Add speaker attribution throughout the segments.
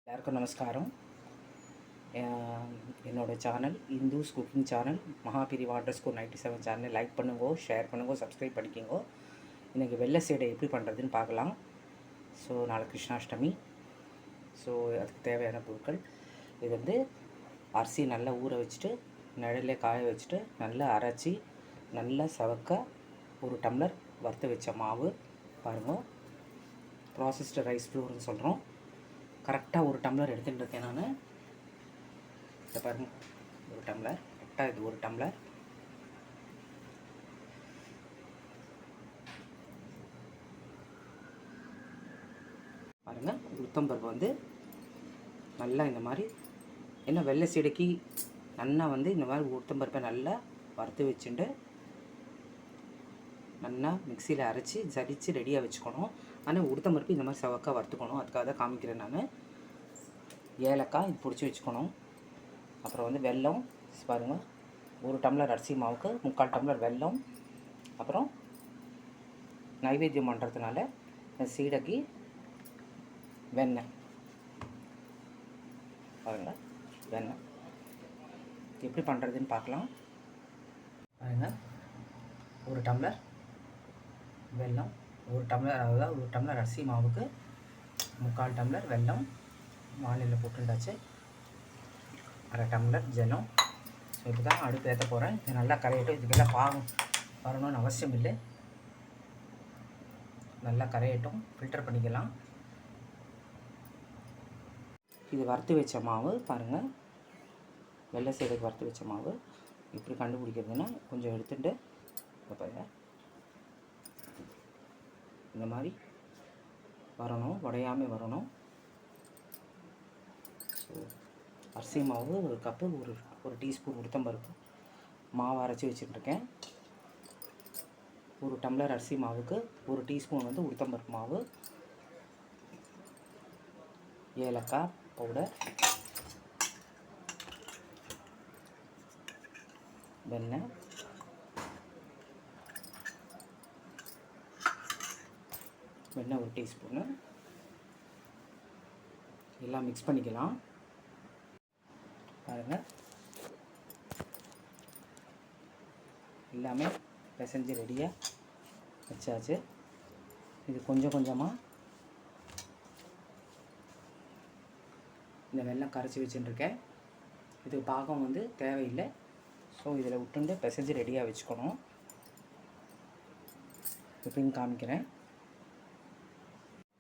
Speaker 1: எல்லாருக்கும் நமஸ்காரம். என்னோட சேனல் இந்துஸ் குக்கிங் சேனல் மகாபிரிவா _97 சேனலை லைக் பண்ணுங்க, ஷேர் பண்ணுங்க, சப்ஸ்கிரைப் பண்ணிக்கோங்க. இன்றைக்கி வெள்ளை சீடை எப்படி பண்ணுறதுன்னு பார்க்கலாம். ஸோ நாளைக்கு கிருஷ்ணாஷ்டமி. ஸோ அதுக்கு தேவையான பொருட்கள் இது வந்து அரிசி நல்லா ஊற வச்சுட்டு நிழல்ல காய வச்சுட்டு நல்லா அரைச்சி நல்லா சவக்க ஒரு டம்ளர் வறுத்து வச்ச மாவு பாருங்கள். ப்ராசஸ்டு ரைஸ் ஃப்ளோர்னு சொல்கிறோம். கரெக்டாக ஒரு டம்ளர் எடுத்துகிட்டு இருக்கேன் நான். இதை பாருங்கள், ஒரு டம்ளர் கரெக்டாக, இது ஒரு டம்ளர். பாருங்கள், உளுத்தம்பருப்பு வந்து நல்லா இந்த மாதிரி என்ன வெள்ளை சீடைக்கு நல்லா வந்து இந்த மாதிரி உளுத்தம்பருப்பை நல்லா வறுத்து வச்சுட்டு நல்லா மிக்சியில் அரைச்சி ஜலிச்சு ரெடியாக வச்சுக்கணும். ஆனால் உளுத்தம்பருப்பு இந்த மாதிரி சவக்காக வறுத்துக்கணும். அதுக்காக தான் காமிக்கிறேன் நான். ஏலக்காய் இது பிடிச்சி வச்சுக்கணும். அப்புறம் வந்து வெல்லம் பாருங்கள், ஒரு டம்ளர் அரிசி மாவுக்கு 3/4 டம்ளர் வெல்லம். அப்புறம் நைவேத்தியம் பண்ணுறதுனால சீடைக்கு வெண்ணெய் பாருங்கள். வெண்ணெய் எப்படி பண்ணுறதுன்னு பார்க்கலாம். பாருங்கள், ஒரு டம்ளர் வெல்லம், ஒரு டம்ளர், அதாவது ஒரு டம்ளர் அரிசி மாவுக்கு 3/4 டம்ளர் வெல்லம் வானிலையில் போட்டுண்டாச்சு. அரை டம்ளர் ஜலம். ஸோ இப்போ தான் அடுப்பு ஏற்ற போகிறேன். இது நல்லா கரையட்டும். இதுக்கெல்லாம் பாகம் வரணும்னு அவசியம் இல்லை. நல்லா கரையட்டும், ஃபில்டர் பண்ணிக்கலாம். இது வறுத்து வச்ச மாவு பாருங்கள், வெள்ளை சீடைக்கு வறுத்து வச்ச மாவு. எப்படி கண்டுபிடிக்கிறதுன்னா கொஞ்சம் எடுத்துகிட்டு பாருங்கள், இந்த மாதிரி வரணும், உடையாமல் வரணும். ஸோ அரிசி மாவு ஒரு கப்பு, ஒரு டீஸ்பூன் உளுத்தம்பருப்பு மாவு அரைச்சி வச்சுட்டுருக்கேன். ஒரு டம்ளர் அரிசி மாவுக்கு ஒரு டீஸ்பூன் வந்து உளுத்தம்பருப்பு மாவு, ஏலக்காய் பவுடர், வெண்ணெய், வெண்ணெய் ஒரு டீஸ்பூனு, எல்லாம் மிக்ஸ் பண்ணிக்கலாம். பாருங்கள், எல்லாமே பிசைஞ்சு ரெடியாக வச்சாச்சு. இது கொஞ்சம் கொஞ்சமாக இந்த வெல்லம் கரைச்சி வச்சுட்டுருக்கேன். இதுக்கு பாகம் வந்து தேவையில்லை. ஸோ இதில் விட்டுண்டு பிசைஞ்சு ரெடியாக வச்சுக்கணும். எப்படின்னு காமிக்கிறேன்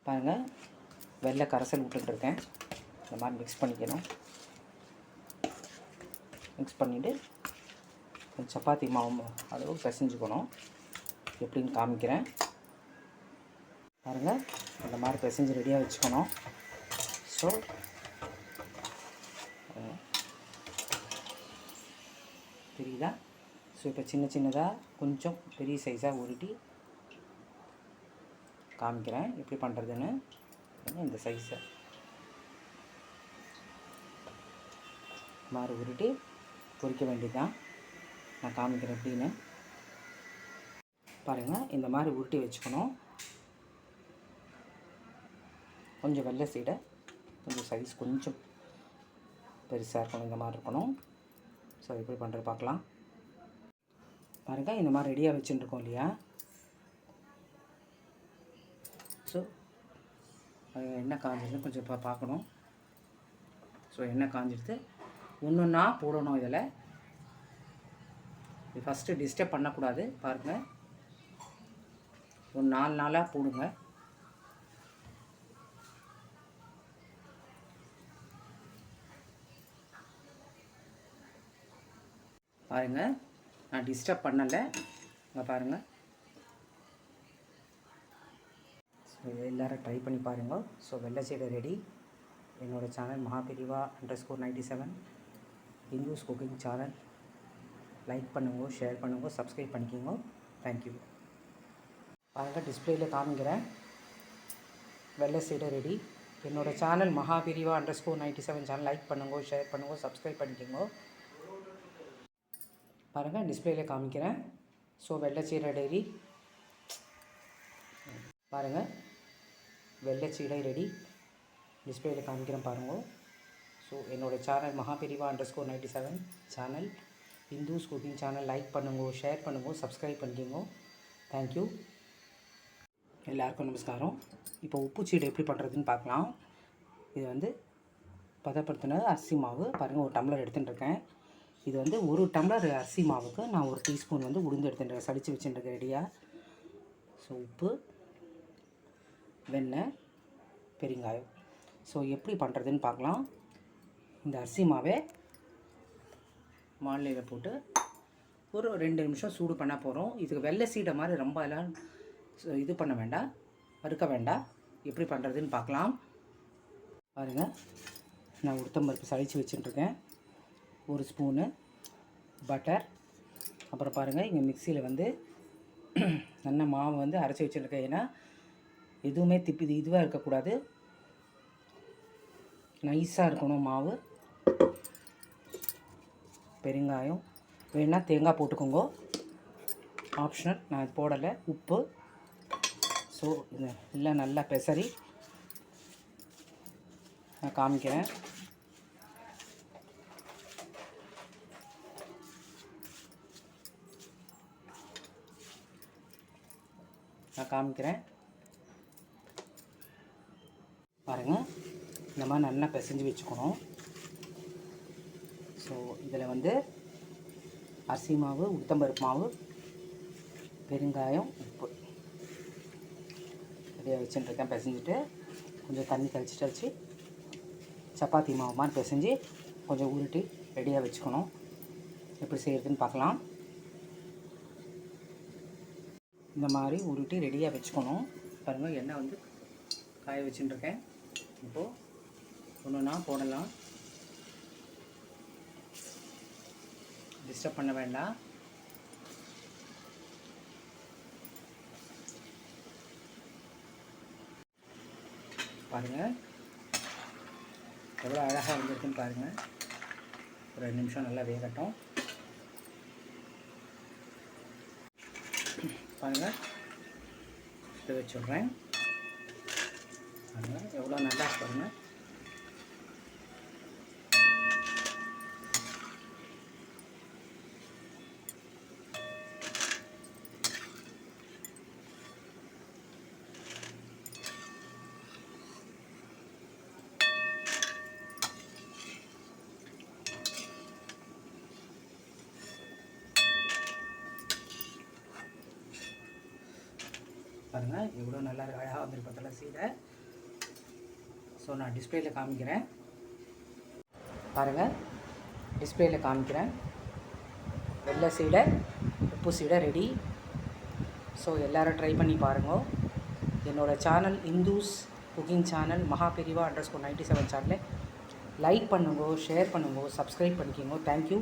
Speaker 1: பாருங்கள். வெள்ளை கரைசல் விட்டுட்டுருக்கேன். இந்த மாதிரி மிக்ஸ் பண்ணிக்கணும். மிக்ஸ் பண்ணிவிட்டு சப்பாத்தி மாவு அளவு பிசைஞ்சுக்கணும். எப்படின்னு காமிக்கிறேன் பாருங்கள். இந்த மாதிரி பிசைஞ்சு ரெடியாக வச்சுக்கணும். ஸோ தெரியுதா? ஸோ இப்போ சின்ன சின்னதாக கொஞ்சம் பெரிய சைஸாக உருட்டி காமிக்கிறேன் எப்படி பண்ணுறதுன்னு. இந்த சைஸை மாதிரி உருட்டி பொரிக்க வேண்டியதுதான். நான் காமிக்கிறேன் எப்படின்னு பாருங்கள். இந்த மாதிரி உருட்டி வச்சுக்கணும். கொஞ்சம் வெள்ளை சீடை கொஞ்சம் சைஸ் கொஞ்சம் பெருசாக இருக்கணும், இந்த மாதிரி இருக்கணும். ஸோ எப்படி பண்ணுறது பார்க்கலாம். பாருங்கள், இந்த மாதிரி ரெடியாக வச்சுட்டுருக்கோம் இல்லையா. ஸோ எண்ணெய் காஞ்சிருந்து கொஞ்சம் இப்போ பார்க்கணும். ஸோ எண்ணெய் காஞ்சிடுது. ஒன்று ஒன்றா போடணும். இதில் இது ஃபஸ்ட்டு டிஸ்டர்ப் பண்ணக்கூடாது. பாருங்கள், ஒரு 4 நாளாக போடுங்க. பாருங்கள், நான் டிஸ்டர்ப் பண்ணலை. இங்கே பாருங்கள். ஸோ எல்லோரும் ட்ரை பண்ணி பாருங்கள். ஸோ வெள்ளை சீடை ரெடி. என்னோடய சேனல் மகாபிரிவா _97 இந்துஸ் குக்கிங் சேனல். லைக் பண்ணுங்க, ஷேர் பண்ணுங்க, சப்ஸ்கிரைப் பண்ணிக்கோங்க. தேங்க்யூ. பாருங்கள், டிஸ்பிளேயில் காமிக்கிறேன். வெள்ளை சீடை ரெடி. என்னோடய சேனல் மகாபிரிவா _97 சேனல் லைக் பண்ணுங்க, ஷேர் பண்ணுங்க, சப்ஸ்கிரைப் பண்ணிக்கோங்க. பாருங்கள், டிஸ்பிளேயில் காமிக்கிறேன். ஸோ வெள்ளை சீடை ரெடி. பாருங்கள், வெள்ளை சீடை ரெடி. டிஸ்பிளேயில் காமிக்கிறேன் பாருங்கள். ஸோ என்னோடய சேனல் மகாபிரிவா_97 channel, Indu's cooking channel. Like பண்ணுங்க, ஷேர் பண்ணுங்க, சப்ஸ்கிரைப் பண்ணிக்கோங்க. தேங்க்யூ. எல்லாருக்கும் நமஸ்காரம். இப்போ உப்பு சீடை எப்படி பண்ணுறதுன்னு பார்க்கலாம். இது வந்து பதப்படுத்தின அரிசி மாவு பாருங்கள், ஒரு டம்ளர் எடுத்துகிட்டு இருக்கேன். இது வந்து ஒரு டம்ளர் அரிசி மாவுக்கு நான் ஒரு டீஸ்பூன் வந்து உளுந்து எடுத்துகிட்டு சளிச்சு வச்சுட்டுருக்கேன் ரெடியாக. ஸோ உப்பு, வெண்ணெய், பெருங்காயம். ஸோ எப்படி பண்ணுறதுன்னு பார்க்கலாம். இந்த அரிசி மாவை வானிலையில் போட்டு ஒரு 2 நிமிஷம் சூடு பண்ண போகிறோம். இதுக்கு வெள்ளை சீடை மாதிரி ரொம்ப எல்லாம் இது பண்ண வேண்டாம், வறுக்க வேண்டாம். எப்படி பண்ணுறதுன்னு பார்க்கலாம். பாருங்கள், நான் உளுத்தம்பருப்பு சளிச்சு வச்சுட்டுருக்கேன். ஒரு ஸ்பூனு பட்டர். அப்புறம் பாருங்கள், இங்கே மிக்சியில் வந்து நல்ல மாவு வந்து அரைச்சி வச்சுருக்கேன். ஏன்னா எதுவுமே இதுவாக இருக்கக்கூடாது, நைஸாக இருக்கணும் மாவு. பெருங்காயம் வேணால் தேங்காய் போட்டுக்கோங்க, ஆப்ஷனல், நான் இது போடலை. உப்பு. ஸோ இது எல்லாம் நல்லா பெசரி நான் காமிக்கிறேன். பாருங்கள், இந்த மாதிரி நல்லா பிசைஞ்சு வச்சுக்கணும். ஸோ இதில் வந்து அரிசி மாவு, உளுத்தம்பருப்பு மாவு, பெருங்காயம், உப்பு ரெடியாக வச்சுட்டுருக்கேன். பிசைஞ்சிட்டு கொஞ்சம் தண்ணி தெளிச்சு சப்பாத்தி மாவு மாதிரி பிசைஞ்சு கொஞ்சம் உருட்டி ரெடியாக வச்சுக்கணும். எப்படி செய்கிறதுன்னு பார்க்கலாம். இந்த மாதிரி உருட்டி ரெடியாக வச்சுக்கணும். பாருங்கள், எண்ணெய் வந்து காய வச்சுட்டுருக்கேன். இப்போது ஒன்றுனா போடலாம், டிஸ்டர்ப் பண்ண வேண்டாம். பாருங்கள் எவ்வளோ அழகாக வந்துருக்குன்னு பாருங்கள். ஒரு 2 நிமிஷம் நல்லா வேகட்டும். பாருங்கள், இதை வச்சுட்றேன். பாருங்கள் எவ்வளோ நல்லா பாருங்கள். பாருங்கள் எவ்வளோ நல்லா அழகாக வந்துருப்பதில்ல சீடை. ஸோ நான் டிஸ்பிளேயில் காமிக்கிறேன். பாருங்கள், டிஸ்பிளேயில் காமிக்கிறேன். வெள்ளை சீடை, உப்பு சீடை ரெடி. ஸோ எல்லோரும் ட்ரை பண்ணி பாருங்கள். என்னோடய சேனல் இந்துஸ் குக்கிங் சேனல் மகாபிரிவா_97 சேனலை லைக் பண்ணுங்க, ஷேர் பண்ணுங்க, சப்ஸ்கிரைப் பண்ணிக்கோங்க. தேங்க்யூ.